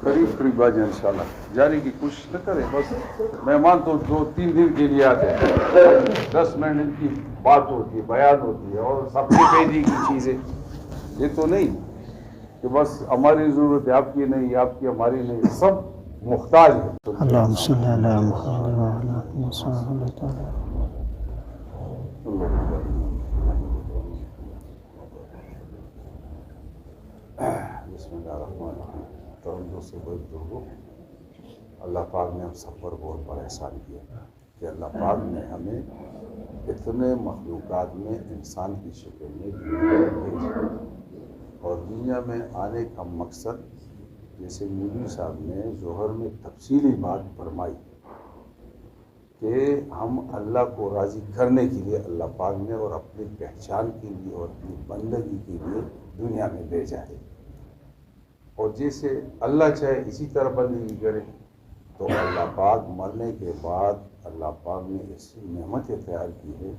قریب آ جائیں انشاءاللہ. جانے کی کوشش نہ کریں. بس مہمان تو 2-3 دن کے لیے آتے ہیں. 10 منٹ ان کی بات ہوتی ہے, بیان ہوتی ہے, اور سب کی پیدی کی چیزیں. یہ تو نہیں کہ بس ہماری ضرورت ہے, آپ کی نہیں, آپ کی ہماری نہیں, سب محتاج ہے. اللہم صلی علی محمد وعلی آلہ وصحبہ بسم اللہ الرحمن الرحیم. تو سے بول اللہ پاک نے ہم سب پر بہت بڑا احسان کیا کہ اللہ پاک نے ہمیں اتنے مخلوقات میں انسان کی شکل میں دنیا میں بھیجا. اور دنیا میں آنے کا مقصد, جیسے مولوی صاحب نے ظہر میں تفصیلی بات فرمائی کہ ہم اللہ کو راضی کرنے کے لیے اللہ پاک نے اور اپنی پہچان کے لیے اور اپنی بندگی کے لیے دنیا میں بھیجا ہے. اور جیسے اللہ چاہے اسی طرح بندگی کرے, تو اللہ پاک مرنے کے بعد اللہ پاک نے ایسی نعمتیں تیار کی ہے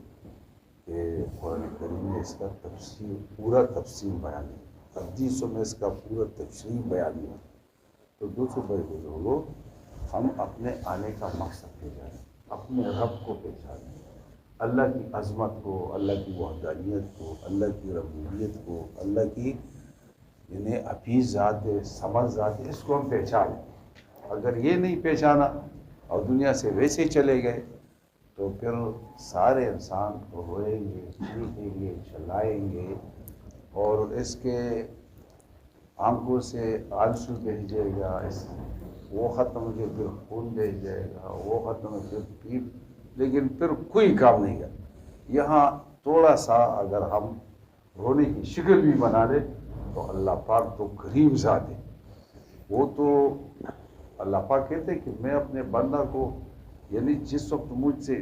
کہ قرآن کریم میں اس کا پورا تفصیل بیان ہے. حدیثوں میں اس کا پورا تفصیل بیان ہے. تو دوسرے بڑے بزرگوں, ہم اپنے آنے کا مقصد پہچانیں, اپنے رب کو پہچانیں, اللہ کی عظمت کو, اللہ کی وحدانیت کو, اللہ کی ربوبیت کو, اللہ کی یعنی حفیظ ذات ہے, سمجھ ذات ہے, اس کو ہم پہچانیں. اگر یہ نہیں پہچانا اور دنیا سے ویسے چلے گئے تو پھر سارے انسان روئیں گے, چیخیں گے, چلائیں گے, اور اس کے آنکھوں سے آنسو بہہ جائے گا, وہ ختم ہو کے پھر خون بہہ جائے گا, وہ ختم ہو پھر پیپ, لیکن پھر کوئی کام نہیں کرے. یہاں تھوڑا سا اگر ہم رونے کی شکل بھی بنا لیں تو اللہ پاک تو کریم ذات ہے. وہ تو اللہ پاک کہتے کہ میں اپنے بندہ کو یعنی جس وقت مجھ سے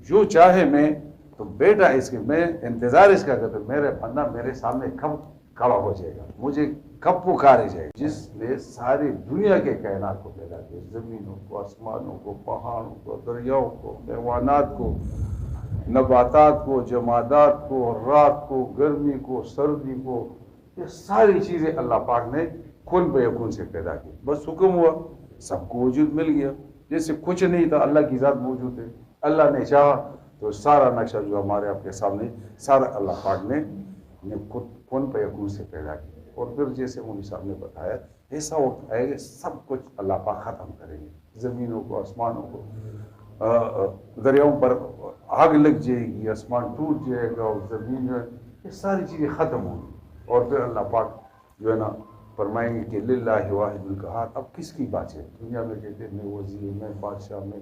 جو چاہے میں تو بیٹا اس کے میں انتظار اس کا کرتا, میرے بندہ میرے سامنے کب کھڑا ہو جائے گا, مجھے کب پکارے جائے گا. جس نے ساری دنیا کے کائنات کو پیدا کیا, زمینوں کو, آسمانوں کو, پہاڑوں کو, دریاؤں کو, حیوانات کو, نباتات کو, جمادات کو, رات کو, گرمی کو, سردی کو, یہ ساری چیزیں اللہ پاک نے کن بے کن سے پیدا کی. بس حکم ہوا, سب کو وجود مل گیا. جیسے کچھ نہیں تھا, اللہ کی ذات موجود ہے. اللہ نے چاہا تو سارا نقشہ جو ہمارے آپ کے سامنے, سارا اللہ پاک نے کن بے کن سے پیدا کیا. اور پھر جیسے مولوی صاحب نے بتایا, ایسا وقت آئے گا سب کچھ اللہ پاک ختم کریں گے. زمینوں کو, آسمانوں کو, دریاؤں پر آگ لگ جائے گی, آسمان ٹوٹ جائے گا, اور زمین جو ہے یہ ساری چیزیں ختم ہوں گی. اور پھر اللہ پاک جو ہے نا فرمائیں گے کہ للہ واحد القہار. اب کس کی بات ہے؟ دنیا میں کہتے ہیں میں وزیر, میں بادشاہ, میں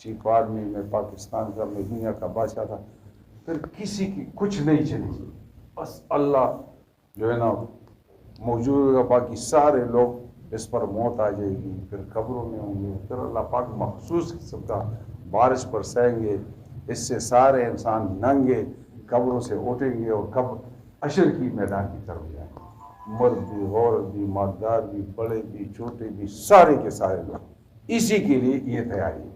چیف آرمی, میں پاکستان کا, میں دنیا کا بادشاہ تھا. پھر کسی کی کچھ نہیں چلے گی, بس اللہ جو ہے نا موجود ہوگا. باقی سارے لوگ اس پر موت آ جائے گی, پھر قبروں میں ہوں گے. پھر اللہ پاک مخصوص قسم کا بارش برسائیں گے, اس سے سارے انسان ننگے قبروں سے اٹھیں گے اور قبر حشر کی میدان کی طرف جائیں گے. مرد بھی, عورت بھی, مالدار بھی, بڑے بھی, چھوٹے بھی, سارے کے سارے لوگ اسی کے لیے یہ تیاری ہے.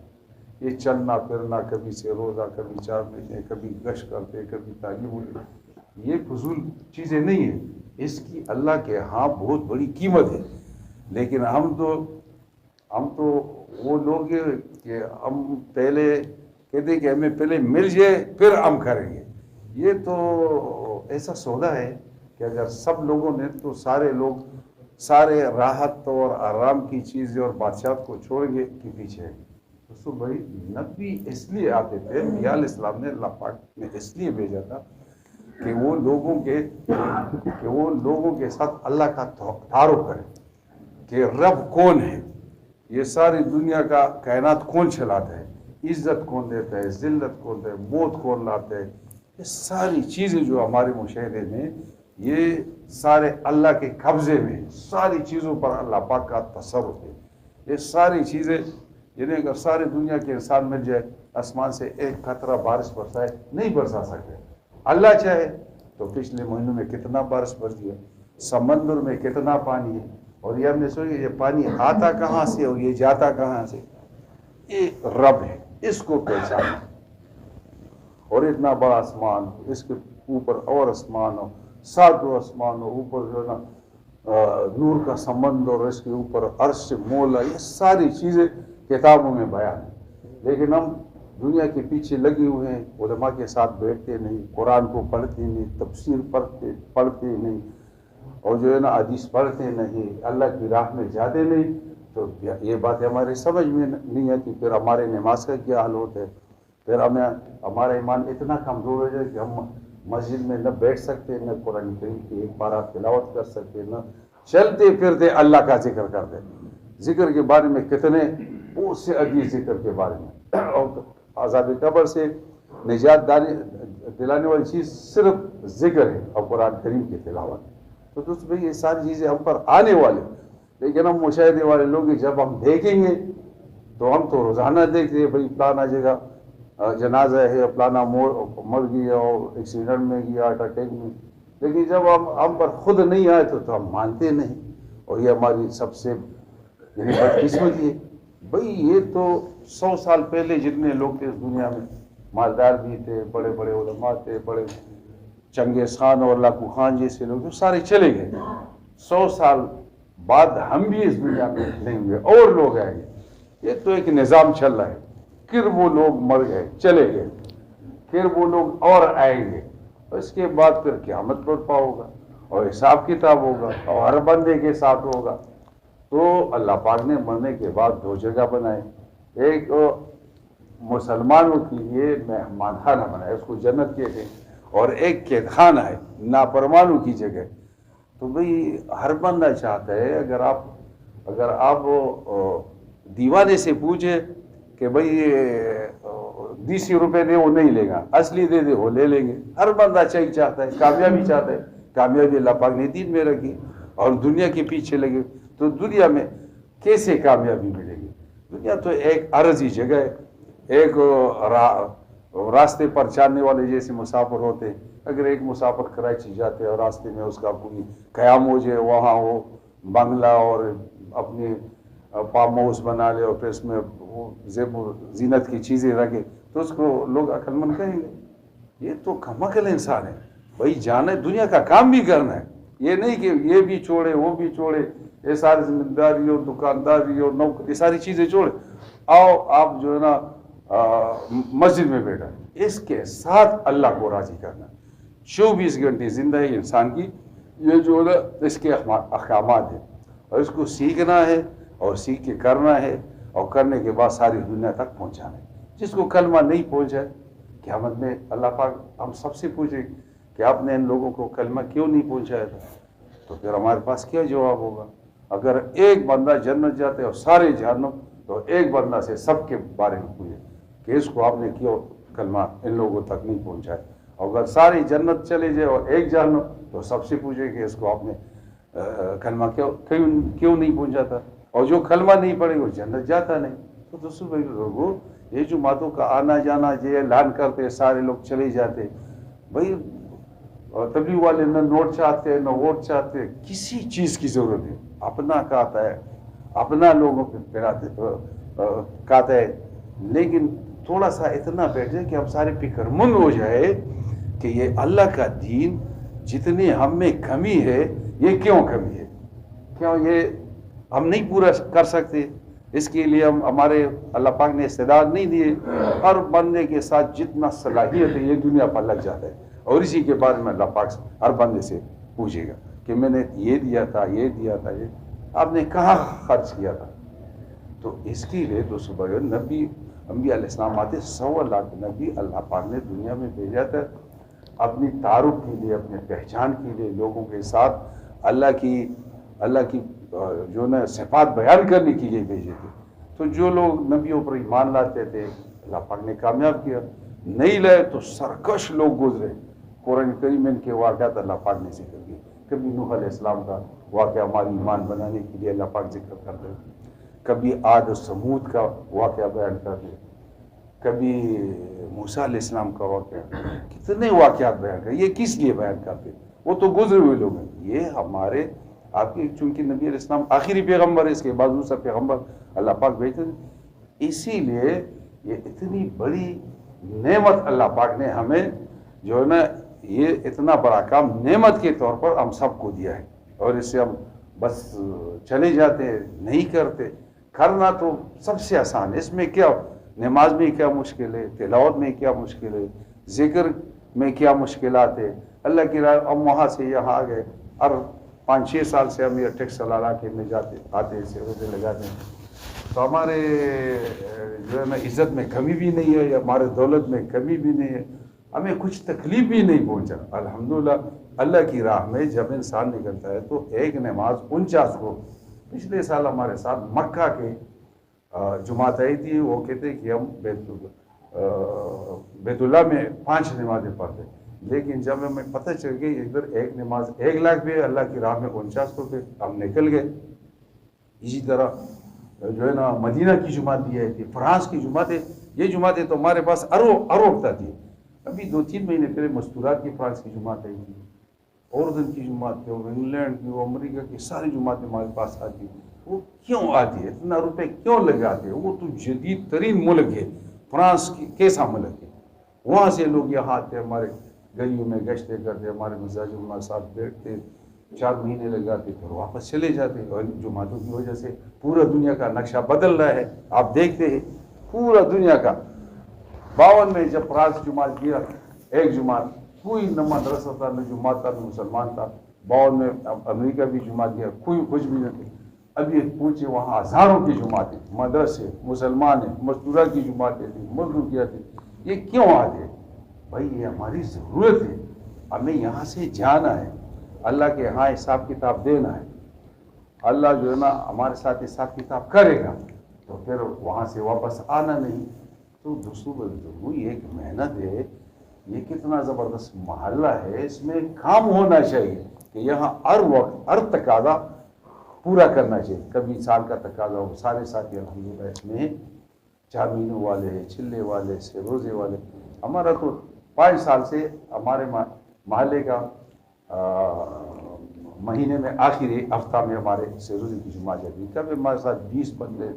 یہ چلنا پھرنا, کبھی سے روزہ, کبھی 4 مہینے, کبھی گشت کرتے, کبھی تعلیم, یہ فضول چیزیں نہیں ہیں. اس کی اللہ کے ہاں بہت بڑی قیمت ہے. لیکن ہم تو وہ لوگ ہیں کہ ہم پہلے کہتے کہ ہمیں پہلے مل جائے پھر ہم کریں گے. یہ تو ایسا سودا ہے کہ اگر سب لوگوں نے تو سارے لوگ سارے راحت اور آرام کی چیزیں اور بادشاہت کو چھوڑیں گے کہ پیچھے. تو بھائی نبی اس لیے آتے تھے, انبیاء علیہ السلام نے اللہ پاک نے اس لیے بھیجا تھا کہ وہ لوگوں کے ساتھ اللہ کا تعارف کرے کہ رب کون ہے, یہ ساری دنیا کا کائنات کون چلاتا ہے, عزت کون دیتا ہے, ذلت کون دیتا ہے, موت کون لاتا ہے. یہ ساری چیزیں جو ہمارے مشاہدے میں, یہ سارے اللہ کے قبضے میں, ساری چیزوں پر اللہ پاک کا تصرف ہے. یہ ساری چیزیں یعنی اگر ساری دنیا کے انسان مل جائے, آسمان سے ایک قطرہ بارش برسائے, نہیں برسا سکتے. اللہ چاہے تو پچھلے مہینوں میں کتنا بارش برس دیا, سمندر میں کتنا پانی ہے, اور یہ ہم نے سوچا یہ پانی آتا کہاں سے اور یہ جاتا کہاں سے. یہ رب ہے, اس کو پہچانا. اور اتنا بڑا آسمان, اس کے اوپر اور آسمان ہو, 7 آسمان ہو, اوپر جو ہے نا نور کا سمند اور اس کے اوپر عرش مولا، یہ ساری چیزیں کتابوں میں بیان ہیں، لیکن ہم دنیا کے پیچھے لگے ہوئے ہیں، علماء کے ساتھ بیٹھتے نہیں، قرآن کو پڑھتے نہیں، تفسیر پڑھتے نہیں، اور جو ہے نا حدیث پڑھتے نہیں، اللہ کی راہ میں جاتے نہیں، تو یہ باتیں ہمارے سمجھ میں نہیں آتی۔ پھر ہمارے نماز کا کیا حال ہوتا ہے؟ پھر ہمارا ایمان اتنا کمزور ہو جائے کہ ہم مسجد میں نہ بیٹھ سکتے، نہ قرآن کریم کی ایک پارہ تلاوت کر سکتے، نہ چلتے پھرتے اللہ کا ذکر کرتے۔ ذکر کے بارے میں کتنے بہت سے حدیث ذکر کے بارے میں، اور عذاب قبر سے نجات دلانے والی چیز صرف ذکر ہے اور قرآن کریم کی تلاوت۔ تو دوست بھائی، یہ ساری چیزیں ہم پر آنے والے، لیکن ہم مشاہدے والے لوگ ہیں، جب ہم دیکھیں گے تو ہم تو روزانہ دیکھتے ہیں، بھائی فلانا جگہ جنازہ ہے، فلانا مر گیا اور ایکسیڈنٹ میں گیا، ہارٹ اٹیک میں، لیکن جب ہم پر خود نہیں آئے تو ہم مانتے نہیں، اور یہ ہماری سب سے یعنی بدقسمتی ہے۔ بھائی یہ تو 100 سال پہلے جتنے لوگ تھے اس دنیا میں، مالدار بھی تھے، بڑے بڑے علماء تھے، بڑے چنگیز خان اور لاکو خان جیسے لوگ، جو سارے چلے گئے۔ 100 سال بعد ہم بھی اس دنیا میں نہیں ہوئے، اور لوگ آئیں گے۔ یہ تو ایک نظام چل رہا ہے، پھر وہ لوگ مر گئے، چلے گئے، پھر وہ لوگ اور آئیں گے، اس کے بعد پھر قیامت برپا ہوگا اور حساب کتاب ہوگا، اور ہر بندے کے ساتھ ہوگا۔ تو اللہ پاک نے مرنے کے بعد 2 جگہ بنائے، ایک مسلمانوں کے لیے مہمان خانہ بنایا، اس کو جنت کہتے ہیں، اور ایک قید خانہ ہے نافرمانوں کی جگہ۔ تو بھئی ہر بندہ چاہتا ہے، اگر آپ دیوانے سے پوچھے کہ بھئی 20 روپے دے، وہ نہیں لے گا، اصلی دے دے وہ لے لیں گے۔ ہر بندہ چاہتا ہے، کامیابی چاہتا ہے، کامیابی اللہ پاک نے دین میں رکھی، اور دنیا کے پیچھے لگے۔ تو دنیا میں کیسے کامیابی ملے گی؟ دنیا تو ایک عرضی جگہ ہے، ایک راستے پر چلنے والے جیسے مسافر ہوتے ہیں۔ اگر ایک مسافر کراچی جاتے اور راستے میں اس کا کوئی قیام ہو جائے، وہاں وہ بنگلہ اور اپنی فارم ہاؤس بنا لے اور پھر اس میں وہ زیب و زینت کی چیزیں رکھے، تو اس کو لوگ عقل مند کہیں گے۔ یہ تو کم عقل انسان ہے۔ بھائی جانا ہے، دنیا کا کام بھی کرنا ہے، یہ نہیں کہ یہ بھی چھوڑے وہ بھی چھوڑے، یہ ساری ذمہ داری اور دکانداری اور نوکری، یہ ساری چیزیں چھوڑے، آؤ آپ جو ہے نا مسجد میں بیٹھا، اس کے ساتھ اللہ کو راضی کرنا۔ 24 گھنٹے زندگی انسان کی یہ جو ہے نا اس کے احکامات ہیں، اور اس کو سیکھنا ہے اور سیکھ کے کرنا ہے، اور کرنے کے بعد ساری دنیا تک پہنچانا ہے۔ جس کو کلمہ نہیں پہنچا ہے، قیامت میں اللہ پاک ہم سب سے پوچھے کہ آپ نے ان لوگوں کو کلمہ کیوں نہیں پہنچایا تھا، تو پھر ہمارے پاس کیا جواب ہوگا؟ اگر ایک بندہ جنت جاتے اور سارے جہنم، تو ایک بندہ سے سب کے بارے میں پوچھے کہ اس کو آپ نے کیوں کلمہ ان لوگوں تک نہیں پہنچایا، اور اگر ساری جنت چلے جائے اور ایک جہنم، تو سب سے پوچھے کہ اس کو آپ نے کلمہ کیوں نہیں پہنچاتا، اور جو کلمہ نہیں پڑے وہ جنت جاتا نہیں۔ تو دوستو بھائی لوگوں، یہ جماعتوں کا آنا جانا یہ اعلان کرتے، سارے لوگ چلے جاتے، بھائی تبلیغ والے نہ نوٹ چاہتے نہ ووٹ چاہتے، کسی چیز کی ضرورت نہیں، اپنا کہتا ہے، اپنا لوگوں پہ کہتا ہے، لیکن تھوڑا سا اتنا بیٹھ جائے کہ ہم سارے فکر مند ہو جائے کہ یہ اللہ کا دین جتنی ہم میں کمی ہے، یہ کیوں کمی ہے، کیوں یہ ہم نہیں پورا کر سکتے؟ اس کے لیے ہمارے اللہ پاک نے استعداد نہیں دیے۔ ہر بندے کے ساتھ جتنا صلاحیت ہے یہ دنیا پر لگ جاتا ہے، اور اسی کے بعد میں اللہ پاک ہر بندے سے پوچھے گا کہ میں نے یہ دیا تھا، یہ دیا تھا، یہ آپ نے کہاں خرچ کیا تھا۔ تو اس کے لیے تو صبح نبی انبیاء علیہ السلام آتے، 100 لاکھ نبی اللہ پاک نے دنیا میں بھیجا تھا، اپنی تعارف کے لیے، اپنے پہچان کے لیے، لوگوں کے ساتھ اللہ کی جو نا صفات بیان کرنے کے لیے بھیجے تھے۔ تو جو لوگ نبیوں پر ایمان لاتے تھے اللہ پاک نے کامیاب کیا، نہیں لائے تو سرکش لوگ گزرے۔ قرآن کریم میں ان کے واقعات اللہ پاک نے ذکر کیے۔ کبھی نوح علیہ السلام کا واقعہ ہماری ایمان بنانے کے لیے اللہ پاک ذکر کرتے، کبھی عاد و سمود کا واقعہ بیان کرتے، کبھی موسیٰ علیہ السلام کا واقعہ، کتنے واقعات بیان کرتے۔ یہ کس لیے بیان کرتے؟ وہ تو گزرے ہوئے لوگ ہیں، یہ ہمارے آپ کی، چونکہ نبی علیہ السلام آخری پیغمبر ہے، اس کے بعد دوسرا پیغمبر اللہ پاک بھیجتے ہیں، اسی لیے یہ اتنی بڑی نعمت اللہ پاک نے ہمیں جو ہے نا یہ اتنا بڑا کام نعمت کے طور پر ہم سب کو دیا ہے، اور اس سے ہم بس چلے جاتے نہیں کرتے. کرنا تو سب سے آسان ہے. اس میں کیا نماز میں کیا مشکل ہے, تلاوت میں کیا مشکل ہے, ذکر میں کیا مشکلات ہے. اللہ کی راہ ہم وہاں سے یہاں آ گئے, اور 5-6 سال سے ہم یہ ٹیکس علاقے میں جاتے آتے سے روزے لگاتے ہیں, تو ہمارے جو ہے نا عزت میں کمی بھی نہیں ہے, ہمارے دولت میں کمی بھی نہیں ہے, ہمیں کچھ تکلیف بھی نہیں پہنچا. الحمدللہ اللہ کی راہ میں جب انسان نکلتا ہے تو ایک نماز 49 کو. پچھلے سال ہمارے ساتھ مکہ کے جماعت آئی تھی, وہ کہتے کہ ہم بیت اللہ میں 5 نمازیں پڑھتے, لیکن جب ہمیں پتہ چل گئی ادھر ایک نماز 1 لاکھ بھی اللہ کی راہ میں 49 کو, پہ ہم نکل گئے. اسی طرح جو ہے نا مدینہ کی جماعت بھی آئی تھی, فرانس کی جماعت ہے. یہ جماعتیں تو ہمارے پاس اروکتا تھی. ابھی 2-3 مہینے پہلے مستورات کی فرانس کی جماعت آئی تھی, اردن کی جماعت تھی, اور انگلینڈ کی, وہ امریکہ کی ساری جماعتیں ہمارے پاس آتی. وہ کیوں آتی ہے, اتنا روپے کیوں لگاتے ہیں؟ وہ تو جدید ترین ملک ہے. فرانس کی کیسا ملک ہے, وہاں سے لوگ یہاں آتے, ہمارے گلیوں میں گشتیں کرتے, ہمارے مزاج ہمارے ساتھ بیٹھتے, 4 مہینے لگاتے, پھر واپس چلے جاتے. اور جماعتوں کی وجہ سے پورا دنیا کا نقشہ بدل رہا ہے. آپ دیکھتے ہیں پورا دنیا کا 52 میں جب فرانس جماعت کیا, ایک جماعت, کوئی نہ مدرسہ تھا, نہ جماعت تھا, نہ مسلمان تھا. 52 میں امریکہ بھی جماعت کیا, کوئی کچھ بھی نہ تھے. اب یہ پوچھے وہاں ہزاروں کی جماعتیں, مدرسے, مسلمان ہیں, مزدورہ کی جماعتیں تھیں, مزدور کیا تھے. یہ کیوں آتے؟ بھائی یہ ہماری ضرورت ہے, ہمیں یہاں سے جانا ہے, اللہ کے ہاں حساب کتاب دینا ہے. اللہ جو ہے نا ہمارے ساتھ حساب کتاب کرے گا, تو پھر وہاں سے واپس آنا نہیں. تو دوستوں یہ ایک محنت ہے, یہ کتنا زبردست محلہ ہے, اس میں کام ہونا چاہیے کہ یہاں ہر وقت ہر تقاضا پورا کرنا چاہیے. کبھی سال کا تقاضا ہو, سارے ساتھی الحمدللہ اس میں 4 مہینوں والے ہیں, چلے والے سے روزے والے. ہمارا تو 5 سال سے ہمارے محلے کا مہینے میں آخری ہفتہ میں ہمارے سے روزے کی جماعت جاتی ہے. کبھی ہمارے ساتھ 20 بندے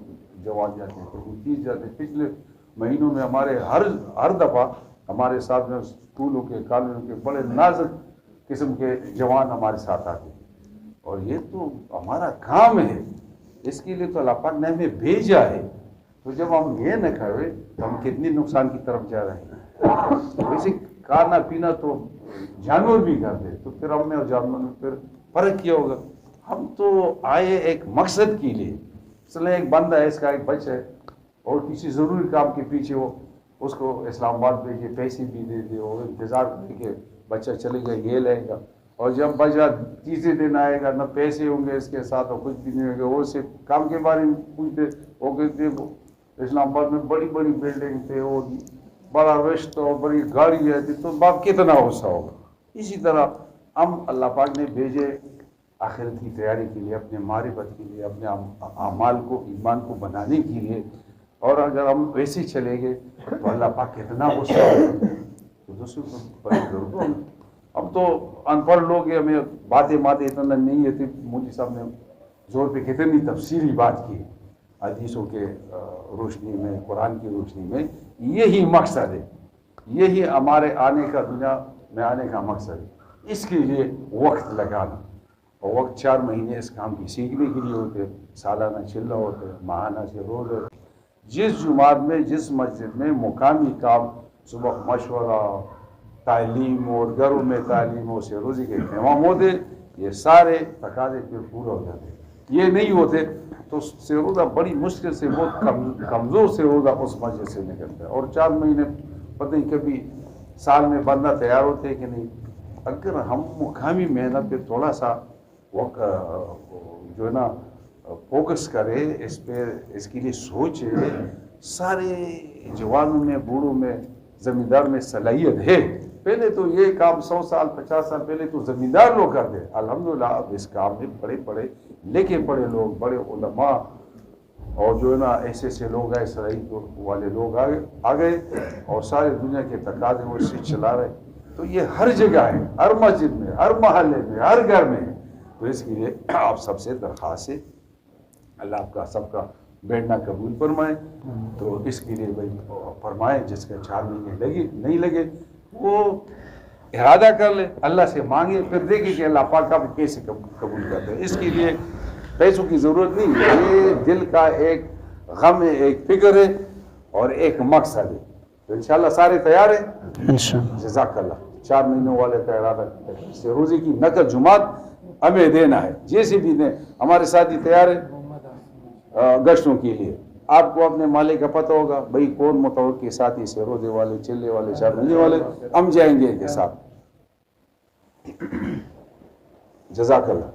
جوان جاتے ہیں, کبھی 30 جاتے ہیں. پچھلے مہینوں میں ہمارے ہر دفعہ ہمارے ساتھ میں اسکولوں کے, کالجوں کے بڑے نازک قسم کے جوان ہمارے ساتھ آتے ہیں. اور یہ تو ہمارا کام ہے, اس کے لیے تو اللہ پاک نے ہمیں بھیجا ہے. تو جب ہم یہ نہ کریں تو ہم کتنی نقصان کی طرف جا رہے ہیں. ویسے کھانا پینا تو جانور بھی کرتے, تو پھر ہم میں اور جانور میں پھر فرق کیا ہوگا. ہم تو آئے ایک مقصد کے لیے. مثلا ایک بندہ ہے, اس کا ایک بچہ ہے, اور کسی ضروری کام کے پیچھے وہ اس کو اسلام آباد بھیجے, پیسے بھی دے دے, اور انتظار کرے کہ بچہ چلے گا یہ لے گا. اور جب بچہ تیسرے دن آئے گا, نہ پیسے ہوں گے اس کے ساتھ اور کچھ بھی نہیں ہوگا. وہ سے کام کے بارے میں پوچھتے, وہ کہتے اسلام آباد میں بڑی بڑی بلڈنگ تھے, اور بڑا رشتہ اور بڑی گاڑی ہے, تو باپ کتنا غصہ ہوگا. اسی طرح ہم اللہ پاک نے بھیجے آخرت کی تیاری کے لیے, اپنے معرفت کے لیے, اپنے اعمال کو, ایمان کو بنانے کے لیے. اور اگر ہم ویسے چلے گئے تو اللہ پاک کتنا غصہ ہوگا. تو دوستوں بڑی ضرورت ہے. ہم تو ان پڑھ لوگ ہیں, ہمیں باتیں اتنا نہیں ہے. مودی صاحب نے زور پہ کتنی تفصیلی بات کی حدیثوں کے روشنی میں, قرآن کی روشنی میں. یہی مقصد ہے, یہی ہمارے آنے کا, دنیا میں آنے کا مقصد ہے. اس کے لیے وقت لگانا, اور وقت 4 مہینے اس کام کی سیکھنے کے لیے ہوتے, سالانہ چلہ ہوتے, ماہانہ سے روز ہوتے. جس جماعت میں, جس مسجد میں مقامی کام, صبح مشورہ, تعلیم, اور گھروں میں تعلیم اور سے روزی کے اہتمام ہوتے, یہ سارے تقاضے پھر پورے ہو جاتے. یہ نہیں ہوتے تو سے روزہ بڑی مشکل سے, بہت کمزور سے روزہ اس مسجد سے نکلتا ہے. اور 4 مہینے پتہ نہیں کبھی سال میں بندہ تیار ہوتے کہ نہیں. اگر ہم مقامی محنت پہ تھوڑا سا جو ہے نا فوکس کرے, اس پہ, اس کے لیے سوچے, سارے جوانوں میں, بوڑھوں میں, زمیندار میں صلاحیت ہے. پہلے تو یہ کام 100 سال 50 سال پہلے تو زمیندار لوگ کرتے. الحمدللہ اب اس کام میں بڑے بڑے لکھے پڑھے لوگ, بڑے علماء, اور جو ہے نا ایسے لوگ آئے, صلاحیت والے لوگ آ گئے, اور سارے دنیا کے تقاضے وہ سے چلا رہے. تو یہ ہر جگہ ہے, ہر مسجد میں, ہر محلے میں, ہر گھر میں ہے. تو اس کے لیے آپ سب سے درخواست ہے, اللہ آپ کا سب کا بیٹھنا قبول فرمائے. تو اس کے لیے بھائی فرمائیں, جس کا 4 مہینے لگے نہیں لگے وہ ارادہ کر لے، اللہ سے مانگے، پھر دیکھیں کہ اللہ پاک آپ کیسے قبول کرتے ہیں۔ اس کے لیے پیسوں کی ضرورت نہیں ہے، یہ دل کا ایک غم ہے، ایک فکر ہے اور ایک مقصد ہے۔ تو انشاءاللہ سارے تیار ہیں؟ انشاءاللہ جزاک اللہ۔ 4 مہینوں والے کا ارادہ سے روزی کی نقد جماعت ہمیں دینا ہے، جیسے بھی دیں۔ ہمارے ساتھی تیار ہیں گشتوں کے لیے؟ آپ کو اپنے مالک کا پتہ ہوگا بھئی کون متوقع ساتھی سے، روزے والے، چلے والے، 4 مہینے والے، ہم جائیں گے ان کے ساتھ۔ جزاک اللہ۔